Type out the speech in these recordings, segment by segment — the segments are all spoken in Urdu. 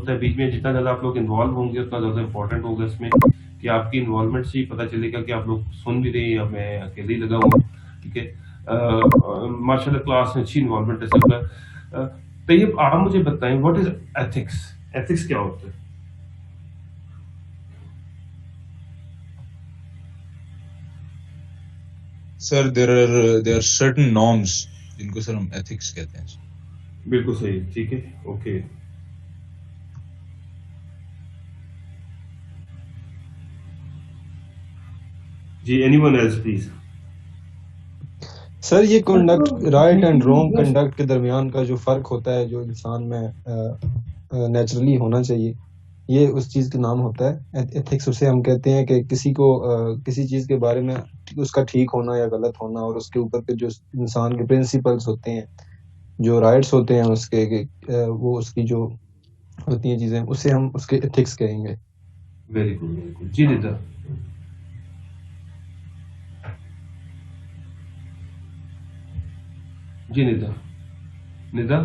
ہوتا ہے بیچ میں. جتنا زیادہ آپ لوگ انوالو ہوں گے اتنا زیادہ امپورٹنٹ ہوگا اس میں کہ آپ کی انوالومنٹ سے ہی پتہ چلے گا کہ آپ لوگ سن بھی رہے ہیں یا میں اکیلے ہی لگا ہوں. ٹھیک ہے, ماشاء اللہ کلاس میں اچھی انوالومنٹ ہے سب کا. طیب آپ مجھے بتائیں واٹ از ایتھکس, ایتھکس کیا ہوتا ہے؟ سر there are certain norms جن کو سر ہم ethics کہتے ہیں. بالکل صحیح, ٹھیک ہے, اوکے. جی any one else please. Sir یہ conduct right and wrong conduct کے درمیان کا جو فرق ہوتا ہے جو انسان میں نیچرلی ہونا چاہیے, یہ اس چیز کا نام ہوتا ہے ایتھکس. اسے ہم کہتے ہیں کہ کسی کو کسی چیز کے بارے میں اس کا ٹھیک ہونا یا غلط ہونا, اور اس کے اوپر کے جو انسان کے پرنسپلس ہوتے ہیں, جو رائٹس ہوتے ہیں اس کے, وہ اس کی جو ہوتی ہیں چیزیں, اسے ہم اس کے ایتھکس کہیں گے. Very good, very good. جی ندا. جی ندا, ندا.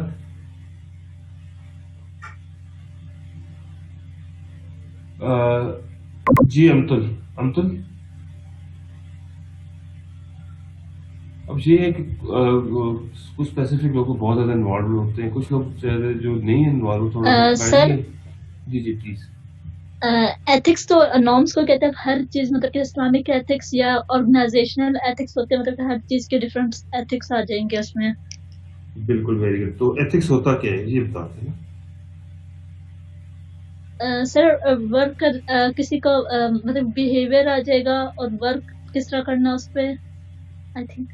جی امتل, امتل. اب یہ ہے کہ کچھ اسپیسیفک لوگ بہت زیادہ انوالو ہوتے ہیں, کچھ لوگ جو نہیں انوالو تھوڑا سر. جی جی پلیز. ایتھکس تو نارمس کو کہتے ہیں ہر چیز, مطلب کہ اسلامک ایتھکس یا آرگنائزیشنل ایتھکس ہوتے ہیں, مطلب کہ ہر چیز کے ڈفرینٹ ایتھکس آ جائیں گے اس میں. بالکل, ویری گڈ. تو ایتھکس ہوتا کیا ہے یہ بتاتے ہیں سر ورک کسی کو مطلب بیہیویئر آ جائے گا, اور ورک کس طرح کرنا اس پہ آئی تھنک.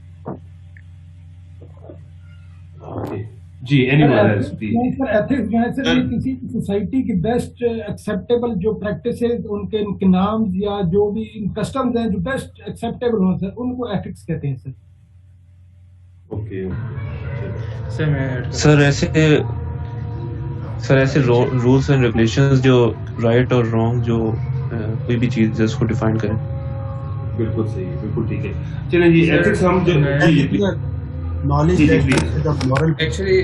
جی any one else please. Sir ethics جو ہے سر یہ کسی سوسائٹی کی بیسٹ ایکسیپٹیبل جو پریکٹسز, ان کے نامز یا جو بھی کسٹمز ہیں جو بیسٹ ایکسیپٹیبل ہوں سر, ان کو ایتھکس کہتے ہیں سر. اوکے سر ایسے رولس اینڈ ریگولیشنز جو رائٹ اور رانگ جو کوئی بھی چیز ہے اس کو ڈیفائن کریں. بالکل صحیح, بالکل ٹھیک ہے. چلیں جی ایتھکس ہم ایکچولی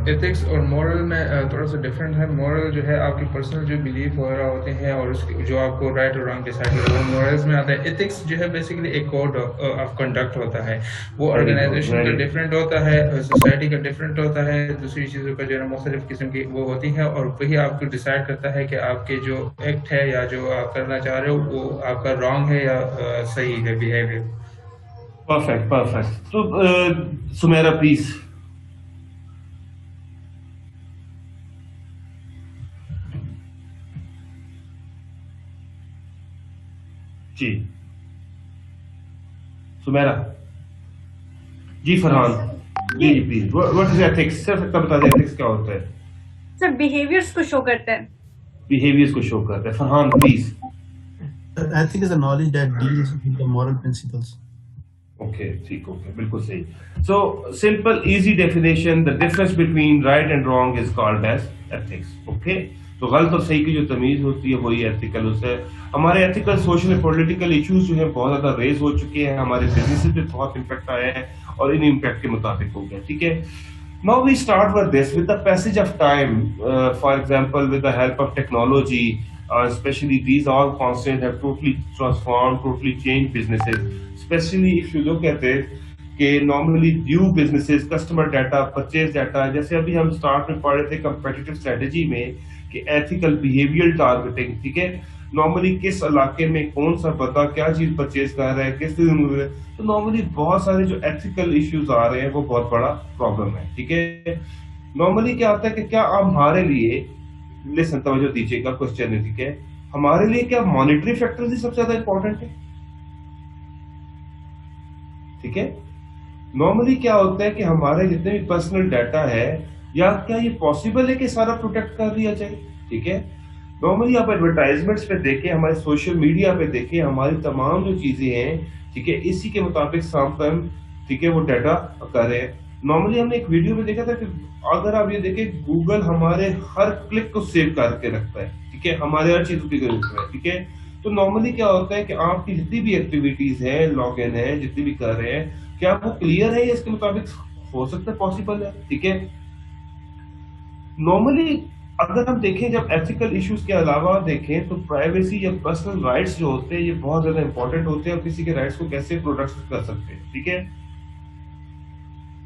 ایتھکس اور مورل میں تھوڑا سا ڈفرینٹ ہے. مورل جو ہے آپ کی پرسنل جو بلیف وغیرہ ہوتے ہیں اور اس جو آپ کو رائٹ اور رانگ ڈیسائڈ کرتا ہے وہ مورلز میں آتا ہے. ایتھکس جو ہے بیسیکلی ایک کوڈ آف کنڈکٹ ہوتا ہے, وہ آرگنائزیشن کا ڈفرینٹ ہوتا ہے, سوسائٹی کا ڈفرینٹ ہوتا ہے, دوسری چیزوں کا جو ہے مختلف قسم کی وہ ہوتی ہیں, اور وہی آپ کو ڈیسائڈ کرتا ہے کہ آپ کے جو ایکٹ ہے یا جو آپ کرنا چاہ رہے ہو وہ آپ کا رانگ ہے یا صحیح ہے بیہیویئر. Perfect, perfect. تو سمیرا پلیز. جی سمیرا. جی فرحان. جی جی پلیز. What is ethics? صرف اتنا بتا دیں ایتھکس کیا ہوتا ہے. سر بیہیویئرس کو شو کرتا ہے. بیہیویئرس کو شو کرتا ہے. Farhan please. Ethics is the knowledge that deals with the moral principles. Okay ٹھیک, اوکے بالکل صحیح. So simple easy definition, the difference between right and wrong is called as ethics. Okay, تو غلط اور صحیح کی جو تمیز ہوتی ہے وہی ایتھیکل ہے. ہمارے ethical social and political issues جو ہیں بہت زیادہ ریز ہو چکے ہیں, ہمارے بزنس پہ بہت امپیکٹ آیا ہے اور ان امپیکٹ کے مطابق ہو گیا. ٹھیک ہے, now we start with this with the passage of time. For example with the help of technology, especially these all constants have totally transformed, totally changed businesses. Especially if you look at it, کہ normally due businesses, customer data, purchase data, جیسے ابھی ہم اسٹارٹ میں پڑھ رہے تھے competitive strategy میں کہ ethical behavioral targeting. ٹھیک ہے, نارملی کس علاقے میں کون سا بندہ کیا چیز پرچیز کر رہا ہے, کس دن, تو نارملی بہت سارے جو ایتھیکل ایشوز آ رہے ہیں وہ بہت بڑا پرابلم ہے. ٹھیک ہے, نارملی کیا ہوتا ہے کہ کیا آپ ہمارے لیے لسن توجہ دیجیے گا کوشچن ہے. ٹھیک ہے, ہمارے لیے کیا مانیٹری فیکٹرز ہی سب سے زیادہ امپورٹنٹ ہے؟ ٹھیک ہے, نارملی کیا ہوتا ہے کہ ہمارے جتنے بھی پرسنل ڈیٹا ہے, یا کیا یہ پاسبل ہے کہ سارا پروٹیکٹ کر دیا جائے؟ ٹھیک ہے, نارملی آپ ایڈورٹائزمنٹس پہ دیکھیں, ہمارے سوشل میڈیا پہ دیکھیں, ہماری تمام جو چیزیں ہیں, ٹھیک ہے, اسی کے مطابق سام ٹھیک ہے وہ ڈیٹا کر رہے ہیں. نارملی ہم نے ایک ویڈیو میں دیکھا تھا کہ اگر آپ یہ دیکھیں گوگل ہمارے ہر کلک کو سیو کر کے رکھتا ہے. ٹھیک ہے, ہمارے ہر چیز کی ضرورت ہے. ٹھیک ہے, تو نارملی کیا ہوتا ہے کہ آپ کی جتنی بھی ایکٹیویٹیز ہیں, لاگ ان ہے, جتنی بھی کر رہے ہیں, کیا وہ کلیئر ہے یا اس کے مطابق ہو سکتا ہے پاسبل ہے؟ ٹھیک ہے, نارملی اگر ہم دیکھیں جب ایتھیکل ایشوز کے علاوہ دیکھیں تو پرائیویسی یا پرسنل رائٹس جو ہوتے ہیں یہ بہت زیادہ امپورٹنٹ ہوتے ہیں اور کسی کے رائٹس کو کیسے پروٹیکٹ کر سکتے ہیں. ٹھیک ہے,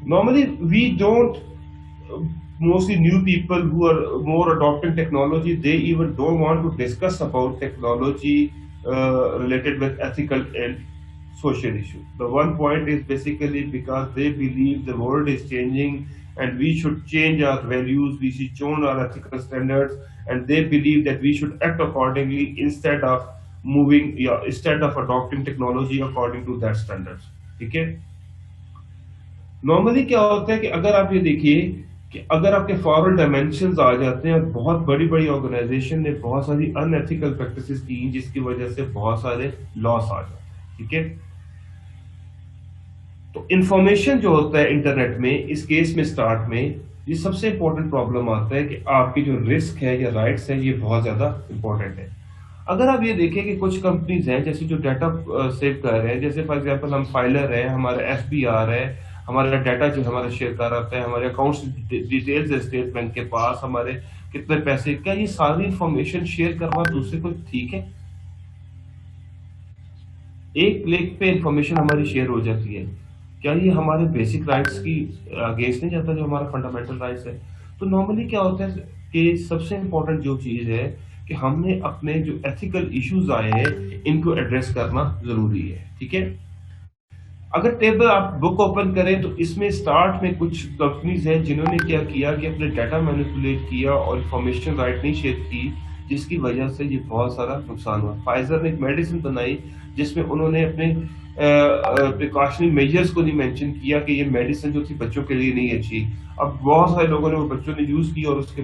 normally we don't mostly new people who are more adopting technology, they even don't want to discuss about technology related with ethical and social issues. The one point is basically because they believe the world is changing and we should change our values, we should change our ethical standards, and they believe that we should act accordingly instead of adopting technology according to that standards. ٹھیک ہے, نارملی کیا ہوتا ہے کہ اگر آپ یہ دیکھیے کہ اگر آپ کے فارن ڈائمینشنز آ جاتے ہیں اور بہت بڑی بڑی آرگنائزیشن نے بہت ساری ان ایتھیکل پریکٹسز کی جس کی وجہ سے بہت سارے لاس آ جاتے ہیں. ٹھیک ہے, تو انفارمیشن جو ہوتا ہے انٹرنیٹ میں اس کیس میں اسٹارٹ میں یہ سب سے امپورٹنٹ پرابلم آتا ہے کہ آپ کی جو رسک ہے یا رائٹس ہیں یہ بہت زیادہ امپورٹنٹ ہے. اگر آپ یہ دیکھیں کہ کچھ کمپنیز ہیں جیسے جو ڈیٹا سیو کر رہے ہیں, جیسے فار ایگزامپل ہم فائلر ہے, ہمارا FBR ہے, ہمارا ڈیٹا جو ہمارا شیئر کر رہا ہے, ہمارے اکاؤنٹس ڈیٹیلز ہے اسٹیٹ بینک کے پاس, ہمارے کتنے پیسے, کیا یہ ساری انفارمیشن شیئر کرنا دوسرے کو ٹھیک ہے؟ ایک کلک پہ انفارمیشن ہماری شیئر ہو جاتی ہے, کیا یہ ہمارے بیسک رائٹس کی اگینسٹ نہیں جاتا جو ہمارا فنڈامنٹل رائٹس ہے؟ تو نارملی کیا ہوتا ہے کہ سب سے امپورٹنٹ جو چیز ہے کہ ہم نے اپنے جو ایتھیکل ایشوز آئے ہیں ان کو ایڈریس کرنا ضروری ہے. ٹھیک ہے, اگر ٹیبل آپ بک اوپن کریں تو اس میں اسٹارٹ میں کچھ کمپنیز ہیں جنہوں نے کیا کیا کہ اپنے ڈیٹا مینیپولیٹ کیا اور انفارمیشن رائٹ نہیں شیئر کی, جس کی وجہ سے یہ بہت سارا نقصان ہوا. فائزر نے ایک میڈیسن بنائی جس میں انہوں نے اپنے پریکاشنری میجرز کو نہیں مینشن کیا کہ یہ میڈیسن جو تھی بچوں کے لیے نہیں اچھی. اب بہت سارے لوگوں نے وہ بچوں نے یوز کی اور اس کے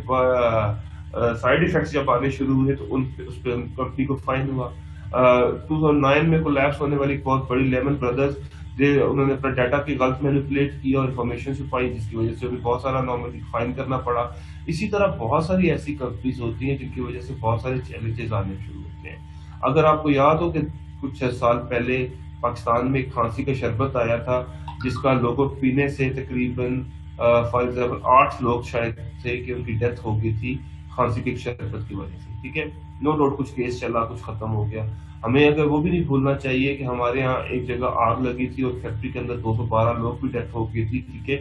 سائڈ ایفیکٹس جب آنے شروع ہوئے تو اس پہ کمپنی کو فائن ہوا. 2009 میں کولیپس ہونے والی بہت بڑی لیمن بردرز انہوں نے اپنا ڈیٹا کی غلط مینیپولیٹ کیا اور انفارمیشن چھپائی جس کی وجہ سے انہیں بہت سارا نارملی فائن کرنا پڑا. اسی طرح بہت ساری ایسی کمپنیز ہوتی ہیں جن کی وجہ سے بہت سارے چیلنجز آنے شروع ہوتے ہیں. اگر آپ کو یاد ہو کہ کچھ سال پہلے پاکستان میں ایک کھانسی کا شربت آیا تھا جس کا لوگوں پینے سے تقریباً فار ایگزامپل 8 لوگ شاید تھے کہ ان کی ڈیتھ ہو گئی تھی کھانسی کے شربت کی وجہ سے. ٹھیک ہے, نو ڈاؤٹ کچھ کیس چلا, کچھ ختم ہو گیا. ہمیں اگر وہ بھی نہیں بھولنا چاہیے کہ ہمارے یہاں ایک جگہ آگ لگی تھی اور فیکٹری کے اندر 212 لوگ بھی ڈیتھ ہو گئی تھی. ٹھیک ہے,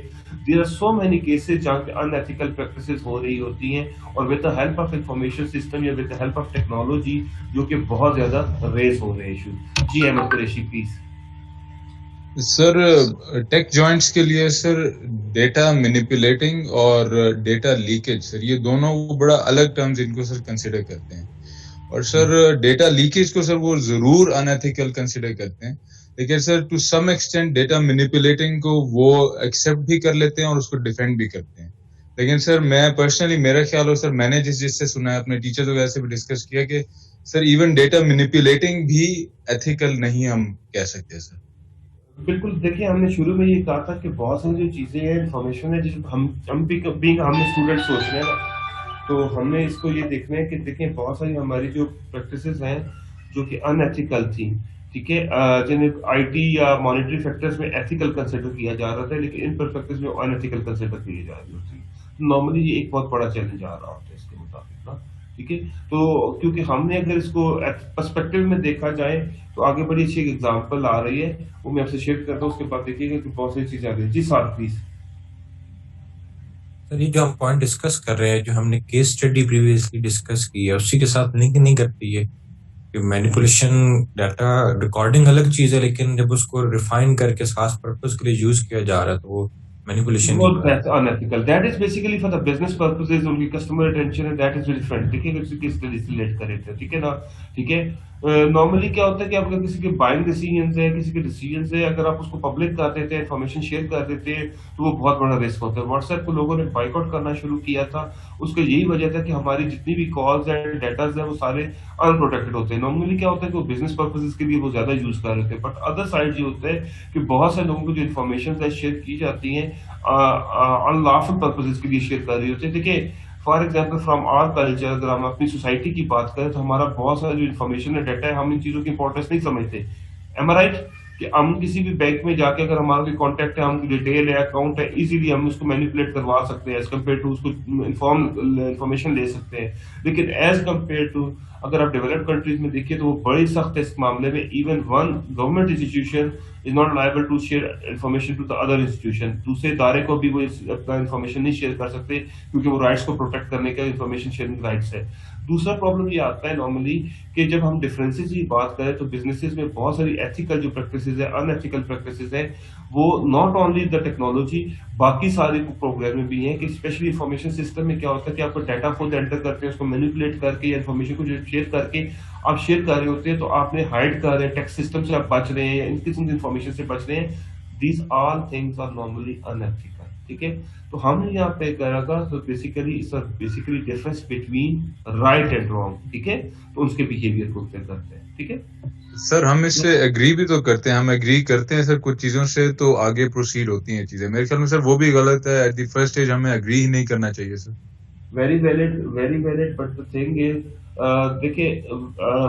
there are so many cases جہاں پہ ان ایتھیکل پریکٹسز ہو رہی ہوتی ہیں اور with the help of information system یا with the help of technology جو کہ بہت زیادہ ریز ہو رہے ہیں ایشو. جی Ahmed Qureshi please. Sir tech giants کے لیے سر ڈیٹا مینیپولیٹنگ اور ڈیٹا لیکیج سر یہ دونوں بڑا الگ ٹرمز ان کو سر کنسیڈر کرتے ہیں. اور سر ڈیٹا لیکیج کو سر وہ ضرور ان ایتھیکل کنسیڈر کرتے ہیں, لیکن sir to some extent data manipulating کو وہ ایکسیپٹ بھی کر لیتے ہیں اور اس کو ڈیفینڈ بھی کرتے ہیں. لیکن سر میں پرسنلی میرا خیال ہو سر میں نے جس سے سنا ہے اپنے ٹیچرز وغیرہ سے بھی ڈسکس کیا کہ سر ایون ڈیٹا مینیپولیٹنگ بھی ایتھیکل نہیں ہم کہہ سکتے سر. بالکل, دیکھیں ہم نے شروع میں یہ کہا تھا کہ بہت ساری جو چیزیں ہیں انفارمیشن ہے جس ہم بھی ہم نے اسٹوڈنٹ سوچ رہے ہیں نا, تو ہم نے اس کو یہ دیکھنا ہے کہ دیکھیں بہت ساری ہماری جو پریکٹسز ہیں جو کہ ان ایتھیکل تھیں. ٹھیک ہے, جنہیں IT یا مانیٹری فیکٹرز میں ایتھیکل کنسیڈر کیا جا رہا تھا لیکن ان پرفیکٹرز میں ان ایتھیکل کنسیڈر کیے جا رہی ہوتی. نارملی یہ ایک بہت بڑا چیلنج آ رہا ہوتا ہے اس کے مطابق نا. ٹھیک ہے, تو کیونکہ ہم نے اگر اس کو پرسپیکٹو میں دیکھا جائے تو آگے بڑی اچھی ایک ایگزامپل آ رہی ہے, وہ میں آپ سے شیئر کرتا ہوں, اس کے بعد دیکھیے گا کہ بہت سی چیزیں آ رہی ہیں. جی سر پلیز. سر یہ جو ہم پوائنٹ ڈسکس کر رہے ہیں جو ہم نے کیس اسٹڈی پریویسلی ڈسکس کی ہے اسی کے ساتھ لنک نہیں کرتی ہے کہ مینیپولیشن ڈیٹا ریکارڈنگ الگ چیز ہے لیکن جب اس کو ریفائن کر کے خاص پرپز کے لیے یوز کیا جا رہا ہے تو وہ manipulation that's unethical. That is basically for the business purposes, only customer attention, and that is very different. ٹھیک ہے, کس طرح سے ریلیٹ کرے تھے. ٹھیک ہے نا. ٹھیک ہے, نارملی کیا ہوتا ہے کہ آپ کسی کے بائنگ ڈیسیژنز ہیں, کسی کے ڈیسیژنز ہیں, اگر آپ اس کو پبلک کر دیتے ہیں, انفارمیشن شیئر کر دیتے ہیں تو وہ بہت بڑا رسک ہوتا ہے. واٹس ایپ کو لوگوں نے بائک آؤٹ کرنا شروع کیا تھا, اس کا یہی وجہ تھا کہ ہماری جتنی بھی کالز ہیں, ڈیٹاز ہیں, وہ سارے ان پروٹیکٹڈ ہوتے ہیں. نارملی کیا ہوتا ہے کہ وہ بزنس پرپسز کے لیے وہ زیادہ یوز کر رہے تھے, بٹ ادر سائڈ یہ ہوتا ہے کہ بہت سے لوگوں کو جو انفارمیشن ہے شیئر کی جاتی ہیں ان لافل پرپسز کے لیے شیئر کر رہی ہوتی ہے. دیکھیے for example from our culture, اگر ہم اپنی سوسائٹی کی بات کریں تو ہمارا بہت سارا جو انفارمیشن ہے, ڈیٹا ہے, ہم ان چیزوں کی امپورٹنس نہیں سمجھتے. ایم آئی رائٹ؟ کہ ہم کسی بھی بینک میں جا کے اگر ہمارا کوئی کانٹیکٹ ہے, ہم ڈیٹیل ہے, اکاؤنٹ ہے, ایزیلی ہم اس کو مینیپولیٹ کروا سکتے ہیں ایز کمپیئر ٹو اس کو انفارمیشن لے سکتے ہیں. لیکن ایز کمپیئر ٹو اگر آپ ڈیولپڈ کنٹریز میں دیکھیے تو وہ بڑی سخت ہے اس معاملے میں. Even one government institution is not liable to share information to the other institution. دوسرے ادارے کو بھی وہ اپنا انفارمیشن نہیں شیئر کر سکتے کیونکہ وہ رائٹس کو پروٹیکٹ کرنے کا انفارمیشن شیئرنگ رائٹس ہے. دوسرا پرابلم یہ آتا ہے نارملی کہ جب ہم ڈفرینسز کی بات کریں تو بزنسز میں بہت ساری ایتھیکل جو پریکٹسز ہیں, ان ایتھیکل پریکٹسز ہیں, وہ ناٹ اونلی دا ٹیکنالوجی, باقی سارے پروگرام میں بھی ہیں. کہ اسپیشلی انفارمیشن سسٹم میں کیا ہوتا ہے کہ آپ کو ڈیٹا خود انٹر کرتے ہیں, اس کو مینیپولیٹ کر کے یا انفارمیشن کو جو شیئر کر کے آپ شیئر کر رہے ہوتے ہیں تو آپ نے ہائڈ کر رہے ہیں, ٹیکس سسٹم سے آپ بچ رہے ہیں یا ان قسم کی انفارمیشن سے بچ رہے ہیں. These all things are normally unethical. ٹھیک ہے, تو ہم نے یہاں پہ کرا تھا تو basically difference between right and wrong. ٹھیک ہے, تو اس کے بیہیویئر کو کلیئر کرتے ہیں. ٹھیک ہے سر, ہم اس سے ایگری بھی تو کرتے ہیں, ہم ایگری کرتے ہیں سر کچھ چیزوں سے تو آگے پروسیڈ ہوتی ہیں چیزیں. میرے خیال میں سر وہ بھی غلط ہے, ایٹ دی فرسٹ اسٹیج ہمیں ایگری ہی نہیں کرنا چاہیے sir. Very valid. But the thing is دیکھیے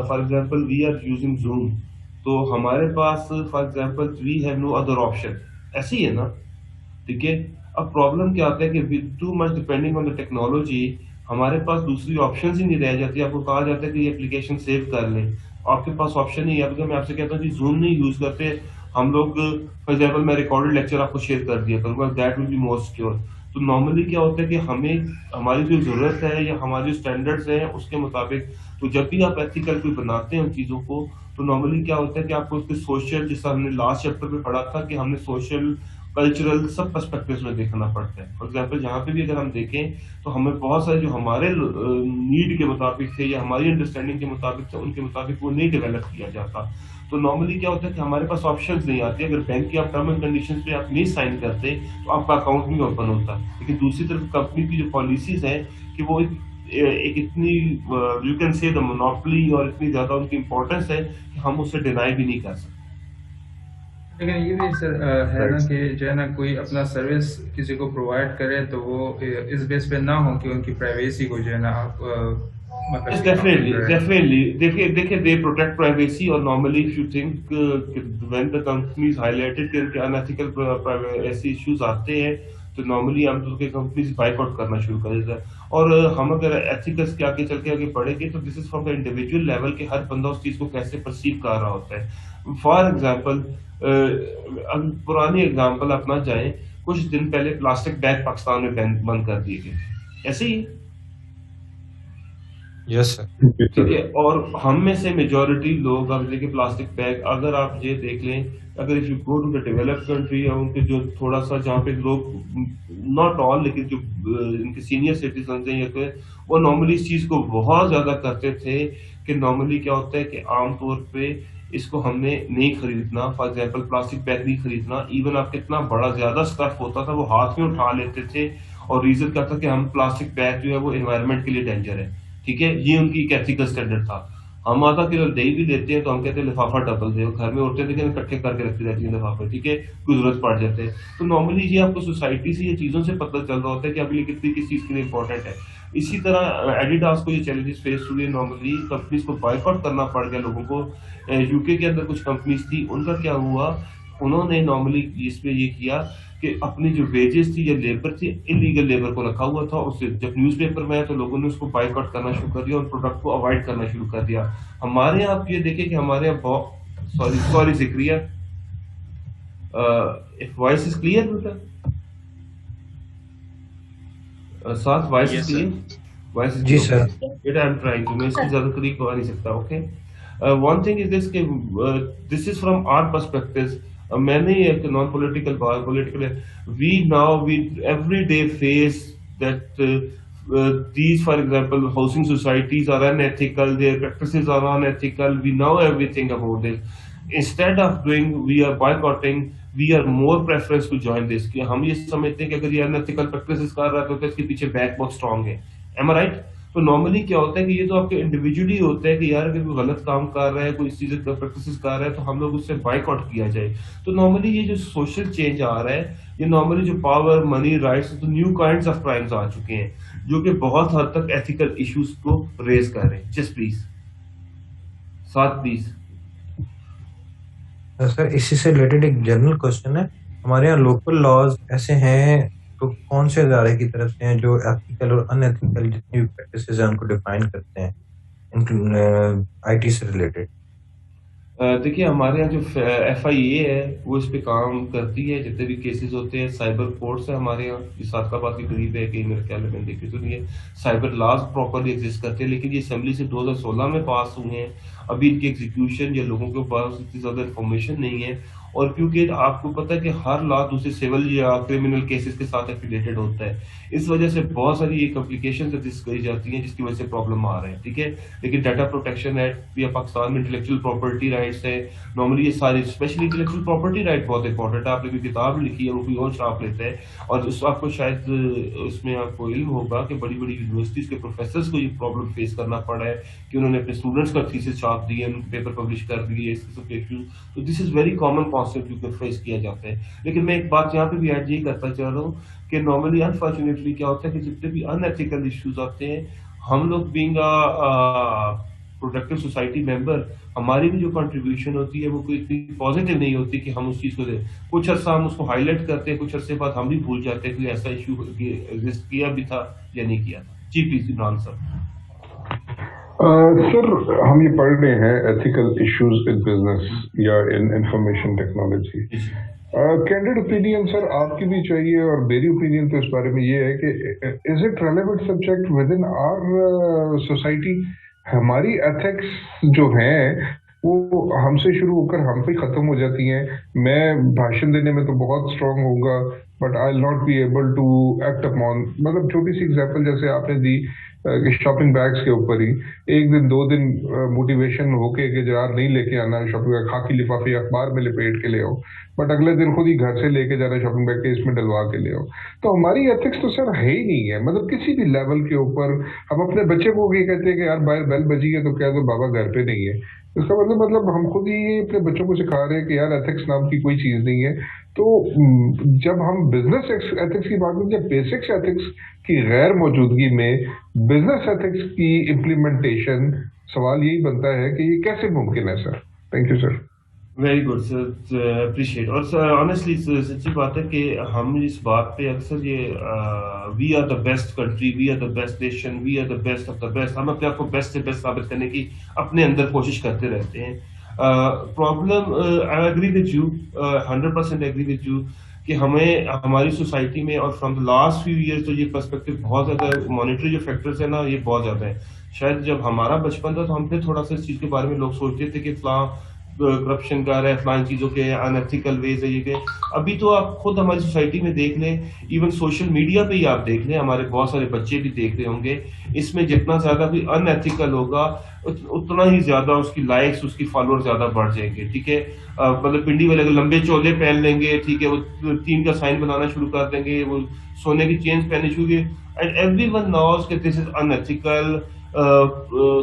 for example we are using Zoom, تو ہمارے پاس for example we have no other option, ایسے ہی ہے نا. ٹھیک ہے, اب پرابلم کیا آتا ہے کہ too much depending on the technology ہمارے پاس دوسری آپشنز ہی نہیں رہ جاتی. آپ کو کہا جاتا ہے کہ یہ اپلیکیشن سیو کر لیں, آپ کے پاس آپشن نہیں ہے. اب میں آپ سے کہتا ہوں کہ زوم نہیں یوز کرتے ہم لوگ, فار ایگزامپل میں ریکارڈڈ لیکچر آپ کو شیئر کر دیا کروں گا, that will be more secure. تو نارملی کیا ہوتا ہے کہ ہمیں ہماری جو ضرورت ہے یا ہماری جو اسٹینڈرڈس ہیں اس کے مطابق, تو جب بھی آپ ایتھیکل کوئی بناتے ہیں ان چیزوں کو تو نارملی کیا ہوتا ہے کہ آپ کو اس کے سوشل, جس طرح ہم نے لاسٹ چیپٹر میں پڑھا تھا کہ ہم نے سوشل کلچرل سب پرسپیکٹوز میں دیکھنا پڑتا ہے. فار ایگزامپل جہاں پہ بھی اگر ہم دیکھیں تو ہمیں بہت سارے جو ہمارے نیڈ کے مطابق تھے یا ہماری انڈرسٹینڈنگ کے مطابق تھے ان کے مطابق وہ نہیں ڈیولپ کیا جاتا. تو نارملی کیا ہوتا ہے کہ ہمارے پاس آپشنز نہیں آتے. اگر بینک کی آپ ٹرم اینڈ کنڈیشنز پہ آپ نہیں سائن کرتے تو آپ کا اکاؤنٹ نہیں اوپن ہوتا. لیکن دوسری طرف کمپنی کی جو پالیسیز ہیں کہ وہ ایک اتنی you can say the monopoly اور اتنی زیادہ ان کی امپورٹنس ہے کہ ہم اسے ڈینائی بھی نہیں کر سکتے. لیکن یہ بھی سر ہے نا کہ جو ہے نا کوئی اپنا سروس کسی کو پرووائڈ کرے تو وہ اس بیس پہ نہ ہو کہ ان کی پرائیویسی کو جو ہے نا آپ Definitely. دیکھیں they protect privacy اور normally if you think when the companies highlighted کہ ان کے unethical privacy issues آتے ہیں تو نارملی ہم تو کمپنیز بائک آؤٹ کرنا شروع کر دیتا ہے. اور ہم اگر ایتھیکلس کے آگے چل کے آگے پڑھیں گے تو this is from the individual level کہ ہر بندہ اس چیز کو کیسے پرسیو کر رہا ہوتا ہے. فار ایگزامپل پرانی ایگزامپل اپنا جائیں, کچھ دن پہلے پلاسٹک بیگ پاکستان میں بند کر دیے گئے, ایسے ہی. یس سر. ٹھیک ہے, اور ہم میں سے میجورٹی لوگ اب دیکھیں پلاسٹک بیگ, اگر آپ یہ دیکھ لیں اگر if you go to the developed country یا ان کے جو تھوڑا سا جہاں پہ لوگ ناٹ آل لیکن جو ان کے سینئر سٹیزنز ہیں یا وہ نارملی اس چیز کو بہت زیادہ کرتے تھے کہ نارملی کیا ہوتا ہے کہ عام طور پہ اس کو ہم نے نہیں خریدنا. فار ایگزامپل پلاسٹک بیگ نہیں خریدنا, ایون آپ کتنا بڑا زیادہ اسٹف ہوتا تھا وہ ہاتھ میں اٹھا لیتے تھے, اور ریزن کیا تھا کہ ہم پلاسٹک بیگ جو ہے وہ انوائرمنٹ کے لیے ڈینجر ہے. ٹھیک ہے, یہ ان کی ایک ایتھیکل اسٹینڈرڈ تھا. ہم آدھا کلو دہی بھی لیتے ہیں تو ہم کہتے ہیں لفافہ ڈبل دے, گھر میں اٹھتے تھے اکٹھے کر کے رکھتے رہتی ہیں لفافے. ٹھیک ہے, کوئی ضرورت پڑ جاتے ہیں تو نارملی یہ آپ کو سوسائٹی سے یہ چیزوں سے پتہ چل رہا ہوتا ہے کہ اب یہ کتنی کس چیز کے لیے امپورٹنٹ ہے. اسی طرح ایڈیڈاس کو یہ چیلنجز فیس ہوئے, نارملی کمپنیز کو بائک آؤٹ کرنا پڑ گیا لوگوں کو. یو کے اندر کچھ کمپنیز تھی, ان کا کیا ہوا, انہوں نے نارملی اس پہ یہ کیا کہ اپنی جو ویجز تھی یا لیبر تھی, انلیگل لیبر کو رکھا ہوا تھا, اس سے جب نیوز پیپر میں آیا تو لوگوں نے اس کو بائک آؤٹ کرنا شروع کر دیا اور پروڈکٹ کو اوائڈ کرنا شروع کر دیا. ہمارے یہاں آپ یہ دیکھیں کہ ہمارے یہاں بہت sorry Zakariya voice is clear بیٹا, ساتھ voice is clear, voice is جی سر بیٹا, آئی ایم ٹرائنگ ٹو, میں اس کی زیادہ قریب ہو نہیں سکتا. Okay, one thing is this کہ this is from our perspective. میں نے ایک non political political we now we every day face that these for example housing societies are unethical, their practices are unethical, we know everything about this. Instead of doing we are boycotting, we are more preference to join this کہ ہم یہ سمجھتے ہیں کہ اگر یہ unethical practices کر رہا ہے تو اس کے پیچھے بیک بہت اسٹرانگ ہے. Am I right? تو نارملی کیا ہوتا ہے کہ یہ تو آپ کے انڈیویجولی ہوتا ہے کہ یار اگر کوئی غلط کام کر رہا ہے, کوئی چیزیں پریکٹسز کر رہا ہے تو ہم لوگ اس سے بائک آؤٹ کیا جائے. تو نارملی یہ جو سوشل چینج آ رہا ہے, یہ نارملی جو پاور, منی, رائٹس, تو نیو کائنڈس آف کرائمز آ چکے ہیں جو کہ بہت حد تک ایتھیکل ایشوز کو ریز کر رہے ہیں. جسٹ پلیز ساتھ پلیز. سر اسی سے ریلیٹڈ ایک جنرل کوشچن ہے. ہمارے یہاں لوکل لاز ایسے ہیں تو کون سے ادارے کی طرف سے ہیں جو ایتھیکل اور ان ایتھیکل جتنی بھی پریکٹسز ہیں ان کو ڈیفائن کرتے ہیں آئی ٹی سے ریلیٹڈ؟ دیکھیے ہمارے یہاں جو ایف آئی اے ہے وہ اس پہ کام کرتی ہے. جتنے بھی کیسز ہوتے ہیں سائبر کورٹس ہے ہمارے یہاں, یہ ساتھ آباد کے قریب ہے کہ میرے خیال میں دیکھے تو نہیں ہے. سائبر لاز پراپرلی ایگزسٹ کرتے ہیں لیکن یہ اسمبلی سے 2016 میں پاس ہوئے ہیں. ابھی ان کی ایگزیکیوشن یا لوگوں کے پاس اتنی زیادہ انفارمیشن نہیں ہے. اور کیونکہ آپ کو پتہ ہے کہ ہر لا دوسرے سول یا کرمنل کیسز کے ساتھ ایفیلیٹڈ ہوتا ہے, اس وجہ سے بہت ساری ایک اپلیکیشن ایگزسٹ کری جاتی ہیں جس کی وجہ سے پرابلم آ رہے ہیں. ٹھیک ہے, لیکن ڈیٹا پروٹیکشن ایکٹ یا پاکستان میں انٹلیکچوئل پراپرٹی رائٹس ہے. نارملی یہ ساری اسپیشلی انٹلیکچوئل پراپرٹی رائٹ بہت امپورٹنٹ ہے. آپ نے کوئی کتاب لکھی ہے وہ کوئی اور چھاپ لیتا ہے, اور اس آپ کو شاید اس میں آپ کو علم ہوگا کہ بڑی بڑی یونیورسٹیز کے پروفیسرز کو یہ پرابلم فیس کرنا پڑا ہے کہ انہوں نے اپنے اسٹوڈنٹس کا تھیسس چھاپ دیے, ان کے پیپر پبلش کر دیے, اس قسم کے ایشوز. تو this is very common concept جو فیس کیا جاتا ہے. لیکن میں ایک بات یہاں پہ بھی ایڈ یہ کرتا چاہ رہا ہوں کہ نارملی انفارچونیٹلی کیا ہوتا ہے کہ جتنے بھی ان ایتھیکل ایشوز آتے ہیں, ہم لوگ بینگ پروڈکٹیو سوسائٹی ممبر, ہماری بھی جو کنٹریبیوشن ہوتی ہے وہ کوئی اتنی پازیٹیو نہیں ہوتی کہ ہم اس چیز کو دیں. کچھ عرصہ ہم اس کو ہائی لائٹ کرتے ہیں, کچھ عرصے بعد ہم بھی بھول جاتے ہیں کہ ایسا ایشو ایگزسٹ کیا بھی تھا یا نہیں کیا تھا. جی پلیز عمران صاحب. سر ہم یہ پڑھ رہے ہیں ایتھیکل ایشوز ان بزنس یا ان انفارمیشن ٹیکنالوجی. کینڈیڈ اوپینین سر آپ کی بھی چاہیے اور میری اوپینین تو اس بارے میں یہ ہے کہ is it relevant subject within our society. ہماری ایتھکس جو ہیں وہ ہم سے شروع ہو کر ہم پہ ختم ہو جاتی ہیں. میں بھاشن دینے میں تو بہت اسٹرانگ ہوں گا but I will not be able to act upon. مطلب چھوٹی سی ایگزامپل جیسے آپ نے دی کہ شاپنگ بیگس کے اوپر ہی ایک دن 2 دن موٹیویشن ہو کے کہ یار نہیں لے کے آنا شاپنگ بیگ, خاکی لفافے اخبار میں لپیٹ کے لے آؤ, بٹ اگلے دن خود ہی گھر سے لے کے جانا شاپنگ بیگ کے اس میں ڈلوا کے لے آؤ. تو ہماری ایتھکس تو سر ہے ہی نہیں ہے. مطلب کسی بھی لیول کے اوپر ہم اپنے بچے کو یہ کہتے ہیں کہ یار باہر بیل بجی ہے تو کہہ دو بابا گھر پہ نہیں ہے. اس کا مطلب ہم خود ہی اپنے بچوں کو سکھا رہے ہیں کہ یار ایتھکس نام کی کوئی چیز نہیں ہے. تو جب ہم بزنس ایتھکس کی بات کرتے ہیں, بیسکس ایتھکس کی غیر موجودگی میں بزنس ایتھکس کی امپلیمنٹیشن, سوال یہی بنتا ہے کہ یہ کیسے ممکن ہے sir. Thank you sir. Very good sir, appreciate. اور سر آنیسٹلی سچی بات ہے کہ ہم اس بات پہ اکثر یہ we are the best country, we are the best nation, we are the best of the best, ہم اپنے آپ کو بیسٹ سے بیسٹ ثابت کرنے کی اپنے اندر کوشش کرتے رہتے ہیں. Problem I agree with you, 100% agree with you کہ ہمیں ہماری سوسائٹی میں اور from the last few years تو یہ پرسپیکٹو بہت زیادہ مانیٹری جو فیکٹرز ہیں نا یہ بہت زیادہ ہیں. شاید جب ہمارا بچپن تھا تو ہم پھر تھوڑا سا اس چیز کے بارے میں لوگ سوچتے تھے کہ فلاں کرپشن کر رہا ہے, فلاں چیزوں کے ان ایتھیکل ویز ہے یہ کہ. ابھی تو آپ خود ہماری سوسائٹی میں دیکھ لیں, ایون سوشل میڈیا پہ ہی آپ دیکھ لیں, ہمارے بہت سارے بچے بھی دیکھ رہے ہوں گے, اس میں جتنا زیادہ کوئی ان ایتھیکل ہوگا اتنا ہی زیادہ اس کی لائکس, اس کی فالوور زیادہ بڑھ جائیں گے. ٹھیک ہے, مطلب پنڈی والے لمبے چولے پہن لیں گے, ٹھیک ہے, وہ 3 کا سائن بنانا شروع کر دیں گے, وہ سونے کی چینز پہننے شروع کی, اینڈ ایوری ون نوز کہ this is in ethical.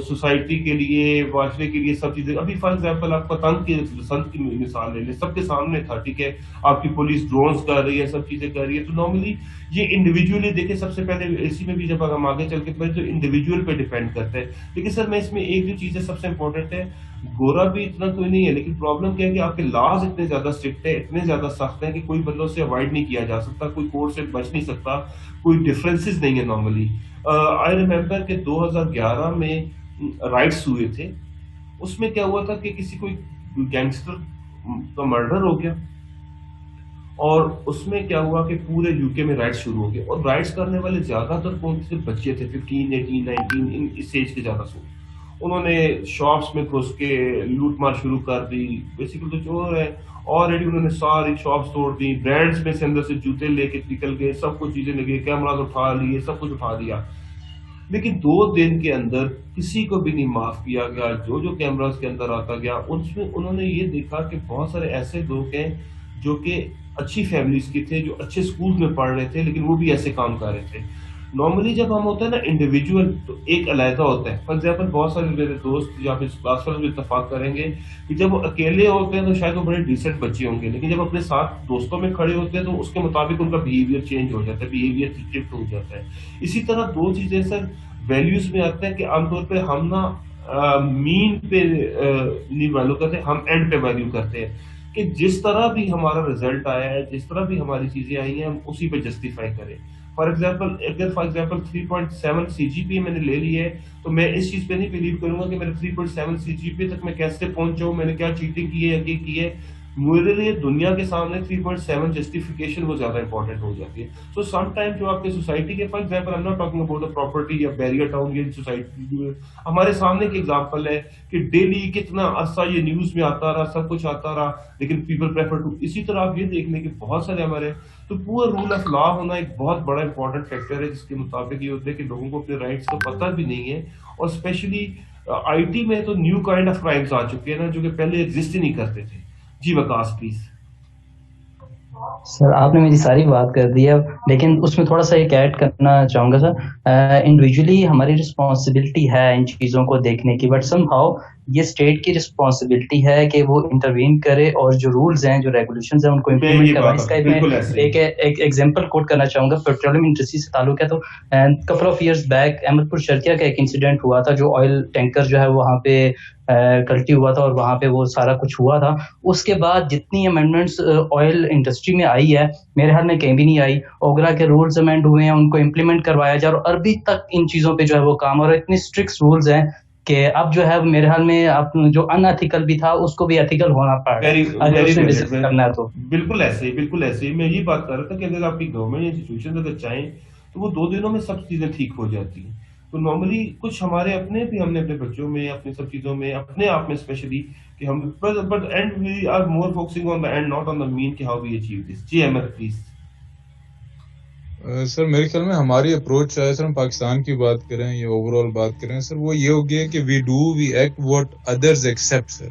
Society کے لیے, معاشرے کے لیے, سب چیزیں. ابھی فار ایگزامپل آپ پتنگ کی سنت کی مثال لے لیں, سب کے سامنے تھا, ٹھیک ہے, آپ کی پولیس ڈرونز کر رہی ہے, سب چیزیں کر رہی ہے. تو نارملی یہ انڈیویجولی دیکھیں, سب سے پہلے اسی میں بھی جب ہم آگے چل کے پڑھیں تو انڈیویجول پہ ڈیپینڈ کرتا ہے. لیکن سر میں اس میں ایک جو چیز ہے سب سے امپورٹنٹ ہے, گورا بھی اتنا کوئی نہیں ہے, لیکن پرابلم کیا ہے کہ آپ کے لاز اتنے زیادہ اسٹرکٹ ہیں, اتنے زیادہ سخت ہیں کہ کوئی بدلوں سے اوائڈ نہیں کیا جا سکتا, کوئی کورٹ سے بچ نہیں سکتا, کوئی ڈفرینسز نہیں ہے نارملی. آئی ریمبر کہ 2011 میں رائٹس ہوئے تھے, اس میں کیا ہوا تھا کہ کسی کوئی گینگسٹر کا مرڈر ہو گیا, اور اس میں کیا ہوا کہ پورے یو کے میں رائٹس شروع ہو گئے, اور رائٹس کرنے والے زیادہ تر کون تھے, بچے تھے, 15, 18, 19 اس ایج کے زیادہ سو. انہوں نے شاپس میں گھس کے لوٹ مار شروع کر دی. بیسیکلی تو چور ہے, آلریڈی انہوں نے ساری شاپس توڑ دی, برانڈس میں سے اندر سے جوتے لے کے نکل گئے, سب کچھ چیزیں لگے, کیمراز اٹھا لیے, سب کچھ اٹھا دیا. لیکن 2 دن کے اندر کسی کو بھی نہیں معاف کیا گیا. جو کیمراز کے اندر آتا گیا اس میں انہوں نے یہ دیکھا کہ بہت سارے ایسے لوگ ہیں جو کہ اچھی فیملیز کے تھے, جو اچھے اسکول میں پڑھ رہے تھے, لیکن وہ بھی ایسے کام کر رہے تھے. نارملی جب ہم ہوتا ہے نا انڈیویجول تو ایک علیحدہ ہوتا ہے. فار ایگزامپل بہت سارے میرے دوست یا پھر کلاس والے بھی اتفاق کریں گے کہ جب وہ اکیلے ہوتے ہیں تو شاید وہ بڑے ڈیسنٹ بچے ہوں گے, لیکن جب اپنے ساتھ دوستوں میں کھڑے ہوتے ہیں تو اس کے مطابق ان کا بیہیویئر چینج ہو جاتا ہے, بیہیویئر شفٹ ہو جاتا ہے. اسی طرح 2 چیزیں سر ویلیوز میں آتے ہیں کہ عام طور پہ ہم نا مین پہ نہیں ویلیو کرتے, ہم اینڈ پہ ویلیو کرتے ہیں. کہ جس طرح بھی ہمارا رزلٹ آیا ہے, جس طرح بھی ہماری چیزیں آئی ہیں, ہم اسی پہ جسٹیفائی کریں. فار ایگزامپل 3.7 سی جی پی میں نے لے لی ہے, تو میں اس چیز پہ نہیں بلیو کروں گا کہ میرے 3.7 سی جی پی تک میں کیسے پہنچا ہوں, میں نے کیا چیٹنگ کی ہے یا کیا کی ہے. میرے لیے دنیا کے سامنے 3.7 جسٹیفیکیشن وہ زیادہ امپورٹنٹ ہو جاتی ہے. سو سم ٹائم جو آپ کے سوسائٹی کے, for example I am not talking about property یا بیریر ٹاؤن, یہ سوسائٹی جو ہمارے سامنے ایک ایگزامپل ہے کہ ڈیلی کتنا عرصہ یہ نیوز میں آتا رہا, سب کچھ آتا رہا, لیکن پیپل پریفر ٹو. اسی طرح آپ یہ دیکھ لیں کہ بہت سارے ہمارے, تو پورا رول آف لا ہونا ایک بہت بڑا امپورٹنٹ فیکٹر ہے, جس کے مطابق یہ ہوتا ہے کہ لوگوں کو اپنے رائٹس کا پتہ بھی نہیں ہے. اور اسپیشلی آئی ٹی میں تو نیو کائنڈ آف کرائمس آ چکے ہیں نا, جو کہ پہلے ایگزسٹ ہی نہیں کرتے تھے. جی وکاس پلیز. سر آپ نے میری ساری بات کر دی ہے, لیکن اس میں تھوڑا سا ایک ایڈ کرنا چاہوں گا سر. انڈیویجولی ہماری رسپانسبلٹی ہے ان چیزوں کو دیکھنے کی, بٹ سم ہاؤ یہ اسٹیٹ کی رسپانسبلٹی ہے کہ وہ انٹروین کرے اور جو رولز ہیں, جو ریگولیشنز ہیں, ان کو امپلیمنٹ کروائے. اس کا میں ایک ایگزامپل کوٹ کرنا چاہوں گا. پیٹرولیم انڈسٹری سے تعلق ہے, تو couple of years back Ahmedpur Sharqia کا ایک انسیڈنٹ ہوا تھا, جو آئل ٹینکر جو ہے وہاں پہ کلٹی ہوا تھا اور وہاں پہ وہ سارا کچھ ہوا تھا. اس کے بعد جتنی امینڈمنٹس آئل انڈسٹری میں آئی ہے, میرے حال میں کہیں بھی نہیں آئی. اوگرا کے رولز امینڈ ہوئے ہیں, ان کو امپلیمنٹ کروایا جائے, اور ابھی تک ان چیزوں پہ جو ہے وہ کام, اور اتنے اسٹرکٹ رولز ہیں کہ اب جو ہے میرے حال میں اب جو ان ایتھیکل بھی تھا اس کو بھی ایتھیکل ہونا پڑ رہا ہے اگر اس میں بزنس کرنا ہے تو. بالکل ایسے بالکل ایسے میں یہ بات کر رہا تھا کہ اگر آپ کی گورنمنٹ انسٹیٹیوشن اگر چاہیں تو وہ 2 دنوں میں سب چیزیں ٹھیک ہو جاتی ہیں. تو نارملی کچھ ہمارے اپنے بھی, ہم نے اپنے بچوں میں, اپنی سب چیزوں میں, اپنے آپ میں اسپیشلی کہ ہم, but and we are more focusing on the end, not on the mean کہ ہاؤ وی اچیو دس. جی احمد پلیز. سر میرے خیال میں ہماری اپروچ چاہے سر ہم پاکستان کی بات کریں یا اوور آل بات کریں سر, وہ یہ ہوگی کہ we act what others accept sir.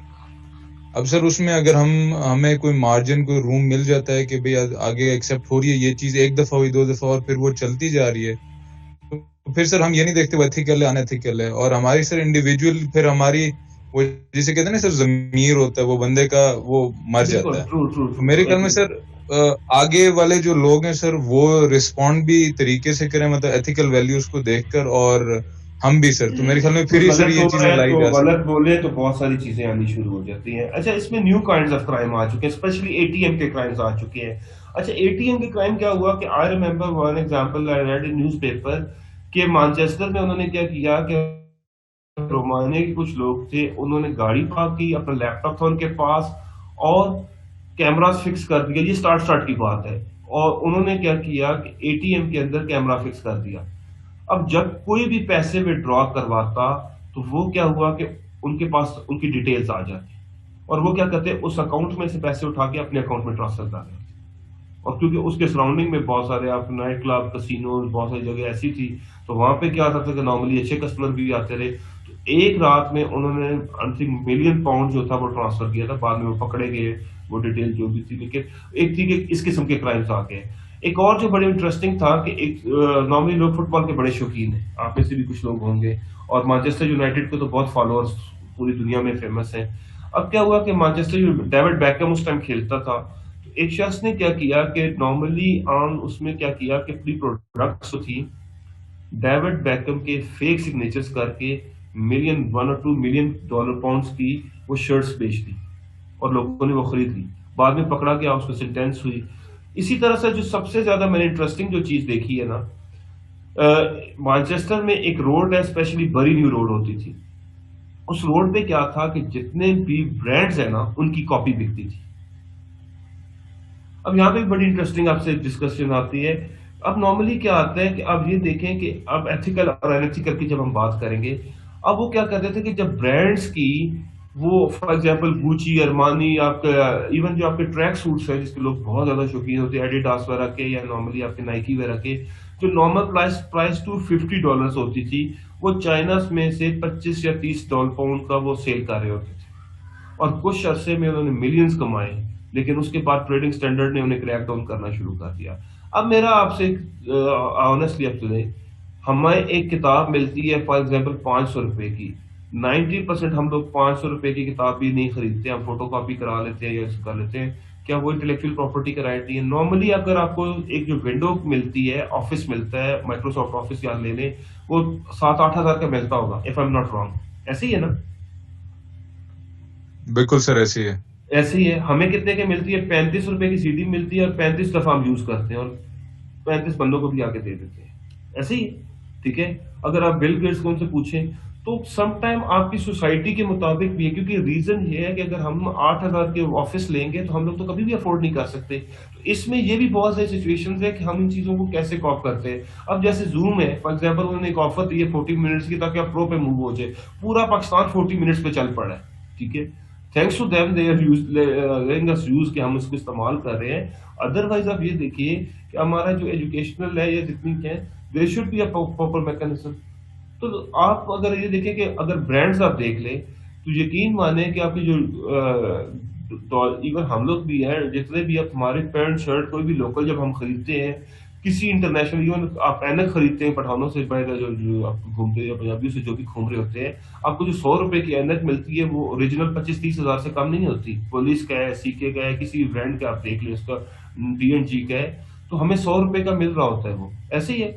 اب سر اس میں اگر ہمیں کوئی مارجن, کوئی روم مل جاتا ہے کہ بھئی آگے ایکسیپٹ ہو رہی ہے یہ چیز, 1 دفعہ ہوئی 2 دفعہ اور پھر وہ چلتی جا رہی ہے, تو پھر سر ہم یہ نہیں دیکھتے وہ ایتھیکل ہے ان ایتھیکل ہے. اور ہماری سر انڈیویجول پھر ہماری وہ جسے کہتے ہیں نا سر ضمیر ہوتا ہے, وہ بندے کا وہ مر جاتا ہے. میرے خیال میں سر آگے والے جو لوگ ہیں سر وہ رسپونڈ بھی طریقے سے کریں, مطلب ایتھیکل ویلیوز کو دیکھ کر, اور ہم بھی سر. تو میرے خیال میں پھر ہی سر یہ چیزیں لائی جا سکتی ہیں. غلط بولے تو بہت ساری چیزیں آنی شروع ہو جاتی ہیں. اچھا اس میں نیو کائنڈز آف کرائم آ چکے ہیں, اسپیشلی اے ٹی ایم کے کرائمز آ چکے ہیں. اچھا اے ٹی ایم کے کرائم کیا ہوا کہ I remember one example I read in news paper کہ مانچسٹر میں انہوں نے کیا کیا کہ رومانیہ کے کچھ لوگ تھے, انہوں نے گاڑی پارک کی, اپنا لیپ ٹاپ تھا ان کے پاس اور کیمراز فکس کر دیا. یہ اسٹارٹ کی بات ہے. اور انہوں نے کیا کیا کہ اے ٹی ایم کے اندر کیمرہ فکس کر دیا. اب جب کوئی بھی پیسے وڈرا کرواتا تو وہ کیا ہوا کہ ان کے پاس ان کی ڈیٹیلز آ جاتی, اور وہ کیا کرتے اس اکاؤنٹ میں سے پیسے اٹھا کے اپنے اکاؤنٹ میں ٹرانسفر کر دیتے. اور کیونکہ اس کے سراؤنڈنگ میں بہت سارے آپ نائٹ کلب, کسینوز, بہت ساری جگہ ایسی تھی, تو وہاں پہ کیا ہوتا تھا کہ نارملی اچھے کسٹمر بھی آتے رہے. تو ایک رات میں انہوں نے £1 ملین جو تھا وہ ٹرانسفر کیا تھا. بعد میں وہ پکڑے گئے, وہ ڈیٹیل جو بھی تھی. لیکن ایک تھی کہ اس قسم کے کرائمز آ گئے. ایک اور جو بڑے انٹرسٹنگ تھا کہ ایک نارملی لوگ فٹ بال کے بڑے شوقین ہیں, آپ میں سے بھی کچھ لوگ ہوں گے, اور مانچسٹر یونائٹیڈ کے تو بہت فالوورز پوری دنیا میں فیمس ہیں. اب کیا ہوا کہ مانچسٹر ڈیوڈ بیکہم اس ٹائم کھیلتا تھا, تو ایک شخص نے کیا کیا کہ نارملی اس میں کیا کیا کہ اپنی پروڈکٹس تھی ڈیوڈ بیکہم کے فیک سگنیچرز کر کے $1 or $2 ملین کی وہ شرٹس بیچ دی, اور لوگوں نے وہ خرید لی. بعد میں پکڑا گیا, اس کو سینٹینس ہوئی. اسی طرح سے جو سب سے زیادہ میں نے انٹرسٹنگ جو چیز دیکھی ہے نا, مانچسٹر میں ایک روڈ ہے, اسپیشلی بری نیو روڈ ہوتی تھی. اس روڈ پہ کیا تھا کہ جتنے بھی برانڈز ہیں نا ان کی کاپی بکتی تھی. اب یہاں پہ بڑی انٹرسٹنگ آپ سے ڈسکشن آتی ہے. اب نارملی کیا آتا ہے کہ اب یہ دیکھیں کہ اب ایتھیکل اور انیتھیکل کی جب ہم بات کریں گے, اب وہ کیا کرتے تھے کہ جب برانڈز کی وہ فار ایگزامپل گوچی, ارمانی, آپ کا ایون جو آپ کے ٹریک سوٹس ہیں جس کے لوگ بہت زیادہ شوقین ہوتے ہیں, ایڈیڈاس وغیرہ کے یا نارملی آپ کے نائکی وغیرہ کے, جو نارمل پرائس $250 ہوتی تھی, وہ چائنا میں سے $25 یا $30 کا وہ سیل کر رہے ہوتے تھے. اور کچھ عرصے میں انہوں نے ملینز کمائے, لیکن اس کے بعد ٹریڈنگ سٹینڈرڈ نے انہیں کریک ڈاؤن کرنا شروع کر دیا. اب میرا آپ سے آنیسٹلی آپ سنیں, ہمیں ایک کتاب ملتی ہے فار ایگزامپل ₹500 کی, 90% ہم لوگ ₹500 کی کتاب بھی نہیں خریدتے, ہم فوٹو کاپی کرا لیتے ہیں یا ایسے کر لیتے ہیں. کیا وہ انٹلیکچوئل پراپرٹی کا رائٹ نہیں ہے؟ نارملی اگر آپ کو ایک جو ونڈو ملتی ہے, آفس ملتا ہے, مائکروسافٹ آفس یا لے لیں, وہ 7-8 ہزار کا ملتا ہوگا, if I am not wrong. ایسے ہی ہے نا؟ بالکل سر ایسے ہی ہے. ایسے ہی ہے, ہمیں کتنے کی ملتی ہے, 35 روپے کی CD ملتی ہے اور 35 دفعہ ہم یوز کرتے ہیں اور 35 بندوں کو بھی آ کے دے دیتے ہیں, ایسے ہی. ٹھیک ہے, اگر آپ بل گیٹس کو ان سے پوچھیں تو سم ٹائم آپ کی سوسائٹی کے مطابق بھی ہے, کیونکہ ریزن یہ ہے کہ اگر ہم 8,000 کے آفس لیں گے تو ہم لوگ تو کبھی بھی افورڈ نہیں کر سکتے. تو اس میں یہ بھی بہت ساری سچویشنز ہے کہ ہم ان چیزوں کو کیسے کاپ کرتے ہیں. اب جیسے زوم ہے فار ایگزامپل, انہوں نے ایک آفر دی ہے 40 منٹس کی تاکہ آپ پرو پہ موو ہو جائے, پورا پاکستان 40 منٹس پہ چل پڑا ہے. ٹھیک ہے, thanks to them they are letting us use کہ ہم اس کو استعمال کر رہے ہیں. ادروائز آپ یہ دیکھیے کہ ہمارا جو ایجوکیشنل ہے یا جتنی ہے there should be a proper mechanism. تو آپ اگر یہ دیکھیں کہ اگر برانڈز آپ دیکھ لیں تو یقین مانیں کہ آپ کی جو ایون ہم لوگ بھی ہیں, جتنے بھی آپ ہمارے پینٹ شرٹ کوئی بھی لوکل جب ہم خریدتے ہیں کسی انٹرنیشنل, ایون آپ اینک خریدتے ہیں پٹھانوں سے جو آپ گھومتے ہیں یا پنجابیوں سے جو بھی گھوم رہے ہوتے ہیں, آپ کو جو 100 روپے کی اینک ملتی ہے وہ اوریجنل 25-30 ہزار سے کم نہیں ہوتی. پولیس کا ہے, CK کا ہے, کسی برانڈ کا آپ دیکھ لیں, اس کا PNG کا ہے, تو ہمیں 100 روپے کا مل رہا ہوتا ہے. وہ ایسے ہی ہے,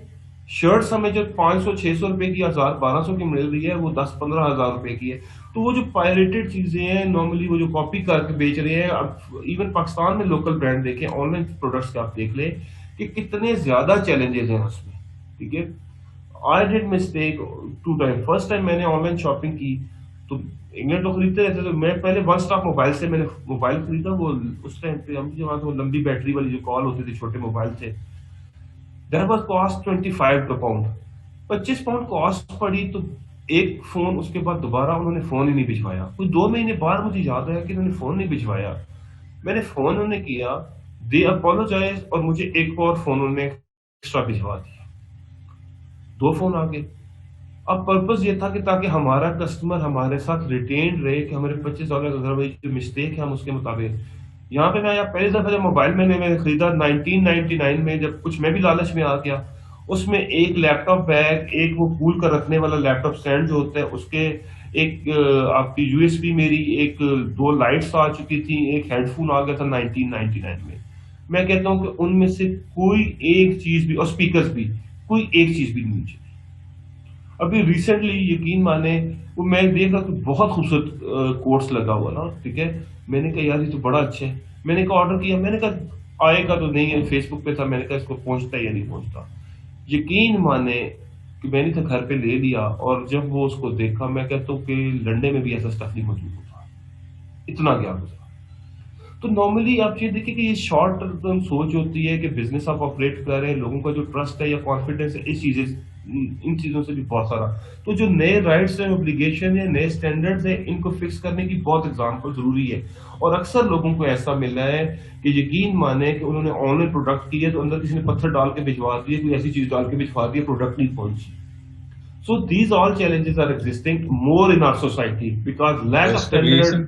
شرٹس ہمیں جو 500-600 روپے کی 1,000-1,200 کی مل رہی ہے وہ 10-15 ہزار روپے کی ہے. تو وہ جو پائریٹڈ چیزیں ہیں نارملی وہ جو کاپی کر کے بیچ رہے ہیں. اب ایون پاکستان میں لوکل برانڈ دیکھیں, آن لائن پروڈکٹس کا آپ دیکھ لیں کہ کتنے زیادہ چیلنجز ہیں اس میں. ٹھیک ہے, I did mistake 2 time. First time میں نے آن لائن شاپنگ کی تو انگلینڈ تو خریدتے رہتے تھے, میں پہلے ون اسٹاپ موبائل سے میں نے موبائل خریدا. وہ اس ٹائم پہ ہم جو لمبی بیٹری والی جو کال ہوتی تھی, چھوٹے موبائل تھے, That was cost 25 pound. 25 pound cost پڑی. تو ایک فون, اس کے بعد دوبارہ انہوں نے فون ہی نہیں بھجوایا. کوئی 2 مہینے بعد مجھے یاد آیا کہ انہوں نے فون نہیں بھجوایا. میں نے فون انہوں نے کیا, دے اپولوجائز, اور مجھے ایک اور فون انہوں نے ایکسٹرا بھجوا دیا. 2 فون آ گئے. اب پرپز یہ تھا کہ تاکہ ہمارا کسٹمر ہمارے ساتھ ریٹینڈ رہے, کہ ہمارے $25 کا جو مسٹیک ہے ہم اس کے مطابق. یہاں پہ میں پہلی دفعہ جب موبائل میں نے خریدا 1999 میں, جب کچھ میں بھی لالچ میں آ گیا, اس میں ایک لیپ ٹاپ بیگ, ایک وہ کول کر رکھنے والا لیپ ٹاپ اسٹینڈ جو ہوتا ہے, اس کے ایک آپ کی USB میری, ایک 2 لائٹس آ چکی تھی, ایک ہیڈ فون آ گیا تھا 1999 میں. میں کہتا ہوں کہ ان میں سے کوئی ایک چیز بھی, اور اسپیکرز بھی, کوئی ایک چیز بھی نہیں چلی. ابھی ریسنٹلی یقین مانے وہ میں دیکھ رہا کہ بہت خوبصورت کوٹس لگا ہوا نا. ٹھیک ہے, میں نے کہا یار یہ تو بڑا اچھا ہے. میں نے کہا آرڈر کیا, میں نے کہا آئے گا تو نہیں ہے, فیس بک پہ تھا, میں نے کہا اس کو پہنچتا ہے یا نہیں پہنچتا. یقین مانے کہ میں نے تو گھر پہ لے لیا, اور جب وہ اس کو دیکھا میں کہتا ہوں کہ لنڈے میں بھی ایسا اسٹف نہیں موجود ہوتا, اتنا گیا گزرا. تو نارملی آپ یہ دیکھیں کہ یہ شارٹ ٹرم سوچ ہوتی ہے کہ بزنس آپ آپریٹ کر رہے ہیں, لوگوں کا جو ٹرسٹ ہے یا کانفیڈینس ہے, ان چیزوں سے بھی بہت سارا. تو جو نئے رائٹس ہیں, اوبلیگیشن ہے, نئے اسٹینڈرڈز ہیں, ان کو فکس کرنے کی بہت ایگزامپل ضروری ہے. اور اکثر لوگوں کو ایسا ملا ہے کہ یقین مانے کہ انہوں نے آن لائن پروڈکٹ کیا تو اندر کسی نے پتھر ڈال کے بھجوا دیا, کوئی ایسی چیز ڈال کے بھجوا دیا, پروڈکٹ نہیں پہنچی. So these all challenges are existing more in our society because lack of standard.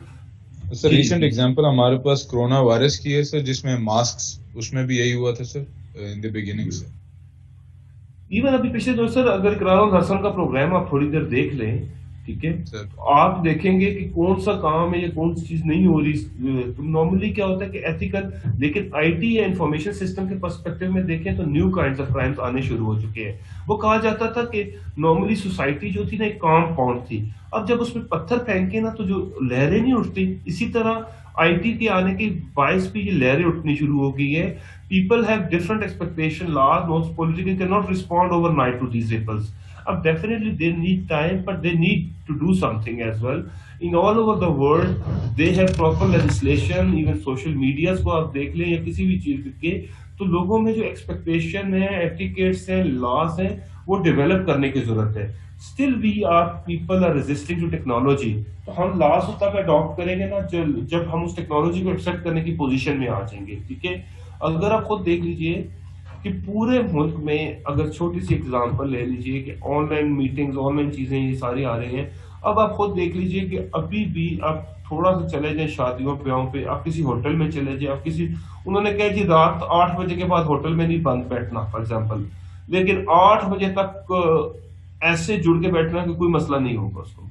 Sir recent example ہمارے پاس کرونا وائرس کی ہے سر, جس میں ماسکس, اس میں بھی یہی ہوا تھا سر ان دی بگننگ سے. ایون ابھی پچھلے دو سر اگر اقرار الحسن کا پروگرام آپ تھوڑی دیر دیکھ لیں, ٹھیک ہے, آپ دیکھیں گے کہ کون سا کام ہے یا کون سی چیز نہیں ہو رہی. نارملی کیا ہوتا ہے کہ ایتھیکل, لیکن IT یا انفارمیشن سسٹم کے پرسپیکٹو میں دیکھیں تو نیو کائنڈز آف کرائمز آنے شروع ہو چکے ہیں. وہ کہا جاتا تھا کہ نارملی سوسائٹی جو تھی نا ایک کمپاؤنڈ تھی, اب جب اس میں پتھر پھینکے نا تو جو لہریں نہیں اٹھتی, اسی طرح IT کے آنے کے باعث بھی یہ لہریں اٹھنی شروع ہو گئی ہے. People have different expectation, laws, most politically cannot respond overnight to these ripples. Definitely they need time, but they need to do something as well. In all over the world, they have proper legislation, even social medias کو آپ دیکھ لیں یا کسی بھی چیز کے, تو لوگوں میں جو ایکسپیکٹیشن ہے, ایٹیکیٹس ہیں, لاز ہیں, وہ ڈیولپ کرنے کی ضرورت ہے. Still we are people are resisting to technology. تو ہم لاز اس تک اڈاپٹ کریں گے نا جب ہم اس ٹیکنالوجی کو ایکسپٹ کرنے کی پوزیشن میں آ جائیں گے. ٹھیک ہے, اگر آپ خود دیکھ لیجئے کہ پورے ملک میں اگر چھوٹی سی اگزامپل لے لیجئے کہ on line meetings, on line چیزیں یہ ساری آ رہی ہیں. اب آپ خود دیکھ لیجئے کہ ابھی بھی آپ تھوڑا سا چلے جائیں شادیوں بیاہوں پہ, آپ کسی ہوٹل میں چلے جائیں, آپ کسی, انہوں نے کہا جی رات 8 بجے کے بعد ہوٹل میں نہیں بند بیٹھنا فار ایگزامپل, لیکن 8 بجے تک ایسے جڑ کے بیٹھنا کہ کوئی مسئلہ نہیں ہوگا اس کو.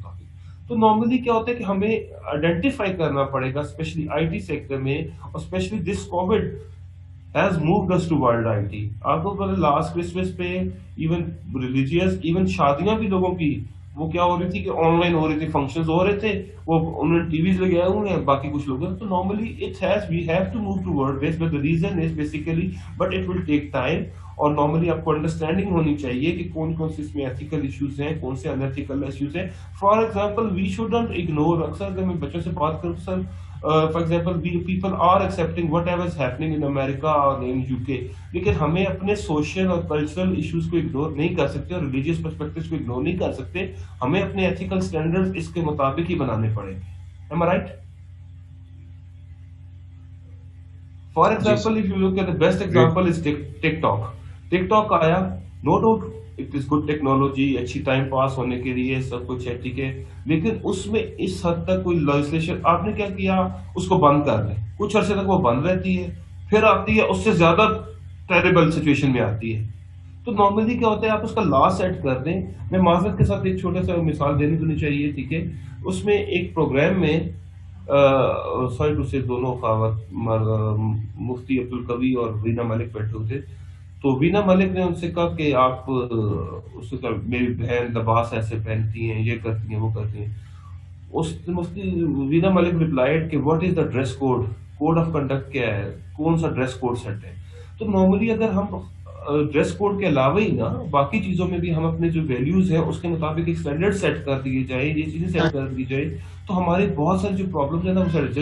تو نارملی کیا ہوتا ہے کہ ہمیں آئیڈینٹیفائی کرنا پڑے گا, اسپیشلی IT سیکٹر میں, اور especially this Covid has moved us to world IT. آپ کو پتہ لاسٹ کرسمس پہ ایون ریلیجیس, ایون شادیاں بھی لوگوں کی وہ کیا ہو رہی تھی کہ آن لائن ہو رہی تھی, فنکشنز ہو رہے تھے, وہ انہوں نے ٹی ویز لگائے ہوئے ہیں, باقی کچھ لوگ ہیں. تو normally we have to move to word base, but the reason is basically but it will take time. اور نارملی آپ کو انڈرسٹینڈنگ ہونی چاہیے کہ کون کون سے اس میں ایتھیکل ایشوز ہیں, کون سے انیتھیکل ایشوز ہیں. For example we shouldn't ignore, اکثر اگر میں بچوں سے بات کروں sir, for example people are accepting whatever is happening in America اور ان یو کے, لیکن ہمیں اپنے سوشل اور کلچرل ایشوز کو اگنور نہیں کر سکتے اور ریلیجیس پرسپیکٹوز کو اگنور نہیں کر سکتے. ہمیں اپنے ایتھیکل اسٹینڈرڈ اس کے مطابق ہی بنانے پڑیں گے. Am I right? For example, if you look at the best example is TikTok. TikTok آیا, no doubt it is good technology, اچھی ٹائم پاس ہونے کے لیے سب کچھ ہے, ٹھیک ہے, لیکن اس میں اس حد تک کوئی لیجسلیشن آپ نے کیا کیا, اس کو بند کر دیں, کچھ عرصے تک وہ بند رہتی ہے, پھر آتی ہے اس سے زیادہ ٹیریبل سچویشن میں آتی ہے. تو نارملی کیا ہوتا ہے, آپ اس کا لا سیٹ کر دیں. میں معذرت کے ساتھ ایک چھوٹا سا مثال دینی تو نہیں چاہیے, ٹھیک ہے. اس میں ایک پروگرام میں سوری ٹو سے دونوں مفتی عبدالقوی اور وینا ملک بیٹھے ہوئے تھے. تو وینا ملک نے ان سے کہا کہ آپ اس کا میری بہن لباس ایسے پہنتی ہیں, یہ کرتی ہیں, وہ کرتی ہیں. اس مفتی وینا ملک ریپلائڈ کہ what is the dress code, code of conduct کیا ہے, کون سا ڈریس کوڈ سیٹ ہے. تو نارملی اگر ہم ڈریس کوڈ کے علاوہ ہی نا باقی چیزوں میں بھی ہم اپنے جو ویلیوز ہیں اس کے مطابق ایک اسٹینڈرڈ سیٹ کر دیے جائے, یہ چیزیں سیٹ کر دی جائے, تو ہمارے بہت سارے جو پرابلمس ہیں نا وہ سیٹ.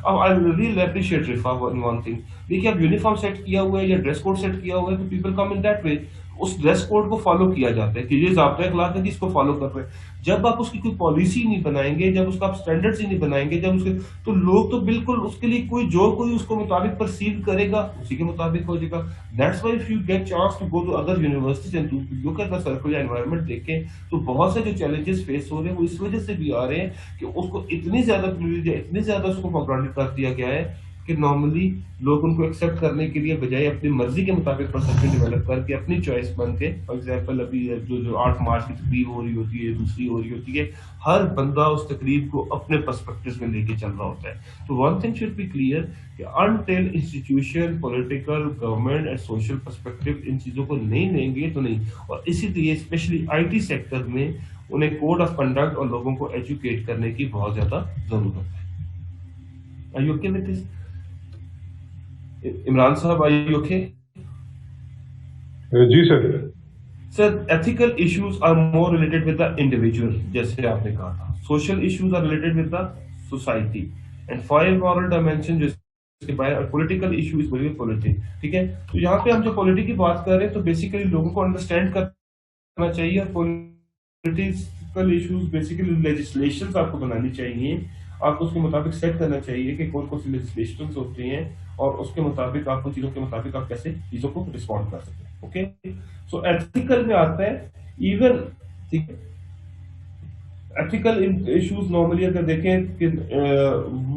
اب I really appreciate Rafa one thing, دیکھیے اب یونیفارم سیٹ کیا ہوا ہے یا ڈریس کوڈ سیٹ کیا ہوا ہے, تو people come in that way. اس ڈریس کوڈ کو فالو کیا جاتا ہے کہ یہ ضابطۂ اخلاق ہے کہ اس کو فالو کر رہے ہیں. جب آپ اس کی کوئی پالیسی نہیں بنائیں گے, جب اس کا آپ اسٹینڈرڈس ہی نہیں بنائیں گے, جب اس کے, تو لوگ تو بالکل اس کے لیے کوئی اس کو مطابق پرسیو کرے گا اسی کے مطابق ہو جائے گا. That's why if you get chance to go to other universities and to look at the circle environment دیکھیں, تو بہت سے جو چیلنجز فیس ہو رہے ہیں وہ اس وجہ سے بھی آ رہے ہیں کہ اس کو اتنی زیادہ اتنی زیادہ اس کو گرانٹیڈ کر دیا گیا ہے کہ نارملی لوگ ان کو ایکسیپٹ کرنے کے لیے بجائے اپنی مرضی کے مطابق پرسپشن ڈیولپ کر کے اپنی چوائس بن کے, فار ایگزامپل ابھی جو 8 مارچ کی تقریب ہو رہی ہوتی ہے, دوسری ہو رہی ہوتی ہے, ہر بندہ اس تقریب کو اپنے پرسپیکٹوز میں لے کے چل رہا ہوتا ہے. تو one thing should be clear کہ until institution, political, government and social perspective ان چیزوں کو نہیں لیں گے تو نہیں. اور اسی لیے اسپیشلی IT سیکٹر میں انہیں کوڈ آف کنڈکٹ اور لوگوں کو ایجوکیٹ کرنے کی بہت زیادہ ضرورت ہے. Are you okay with this? Imran صاحب, are you okay? G sir. Sir, ethical issues are more related with the individual, جیسے آپ نے کہا تھا. Social issues are related with the society. And 5 moral dimension جو اس کے بعد political issue is very politics. ٹھیک ہے, تو یہاں پہ ہم جو پولیٹی کی بات کر رہے ہیں تو بیسیکلی لوگوں کو انڈرسٹینڈ کرنا چاہیے. پولیٹیکل ایشوز بیسیکلی لیجسلیشنز آپ کو بنانی چاہیے, آپ کو اس کے مطابق سیٹ کرنا چاہیے کہ کون کون سی لیجسلیشنز ہوتی ہیں اور اس کے مطابق آپ کو چیزوں کے مطابق آپ کیسے چیزوں کو رسپونڈ کر سکتے ہیں. اوکے, سو ایتھیکل میں آتا ہے ایون, ٹھیک ہے, ایتھیکل ایشوز نارملی اگر دیکھیں کہ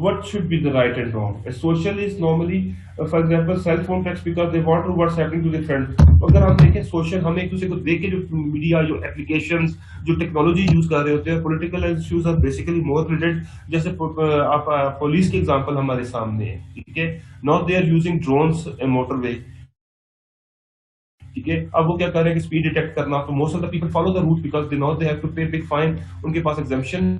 what should be the right and wrong. Social is normally for example cell phone texts because they want to what's happening to the friend. اگر ہم دیکھیں سوشل, ہم ایک دوسرے کو دیکھ کے جو میڈیا, جو اپلیکیشنز, جو ٹیکنالوجی یوز کر رہے ہوتے ہیں. Political issues are basically more related, جیسے آپ پولیس کے ایگزامپل ہمارے سامنے ہے, ٹھیک ہے. Now they are using drones in motorway, ٹھیک ہے. اب وہ کیا کر رہے ہیں کہ اسپیڈ ڈیٹیکٹ کرنا, تو most of the people follow the route because they know they have to pay big fine, ان کے پاس ایگزمپشن